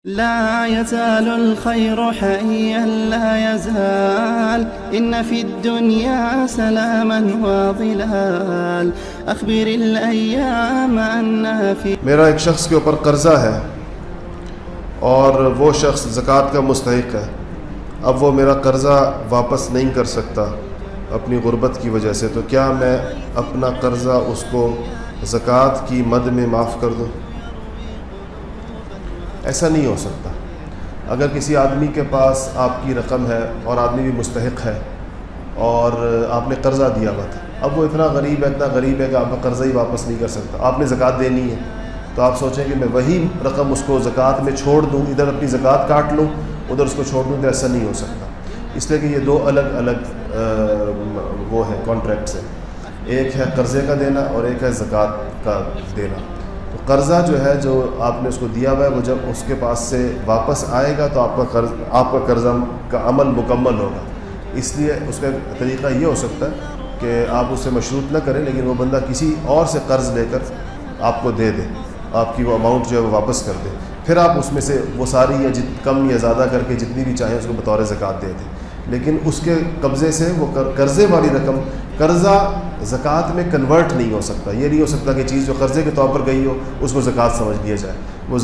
لا يزال الخير حيا لا يزال إن في الدنيا سلاما وظلال أخبر الأيام أنها في میرا ایک شخص کے اوپر قرضہ ہے اور وہ شخص زکوٰۃ کا مستحق ہے. اب وہ میرا قرضہ واپس نہیں کر سکتا اپنی غربت کی وجہ سے، تو کیا میں اپنا قرضہ اس کو زکوٰۃ کی مد میں معاف کر دوں؟ ایسا نہیں ہو سکتا. اگر کسی آدمی کے پاس آپ کی رقم ہے اور آدمی بھی مستحق ہے اور آپ نے قرضہ دیا ہوا تھا، اب وہ اتنا غریب ہے کہ آپ کا قرضہ ہی واپس نہیں کر سکتا، آپ نے زکوٰۃ دینی ہے، تو آپ سوچیں کہ میں وہی رقم اس کو زکوٰۃ میں چھوڑ دوں، ادھر اپنی زکوٰۃ کاٹ لوں ادھر اس کو چھوڑ دوں، تو ایسا نہیں ہو سکتا. اس لیے کہ یہ دو الگ الگ وہ ہیں کانٹریکٹس ہیں. ایک ہے قرضے کا دینا اور ایک ہے زکوٰۃ کا دینا. تو قرضہ جو ہے جو آپ نے اس کو دیا ہوا ہے، وہ جب اس کے پاس سے واپس آئے گا تو آپ کا قرضہ کا عمل مکمل ہوگا. اس لیے اس کا طریقہ یہ ہو سکتا ہے کہ آپ اسے مشروط نہ کریں، لیکن وہ بندہ کسی اور سے قرض لے کر آپ کو دے دے، آپ کی وہ اماؤنٹ جو ہے وہ واپس کر دے، پھر آپ اس میں سے وہ ساری یا کم یا زیادہ کر کے جتنی بھی چاہیں اس کو بطور زکوٰۃ دے دیں. لیکن اس کے قبضے سے وہ قرضے والی رقم، قرضہ زکوٰۃ میں کنورٹ نہیں ہو سکتا. یہ نہیں ہو سکتا کہ چیز جو قرضے کے طور پر گئی ہو اس کو زکوٰۃ سمجھ لیا جائے. وہ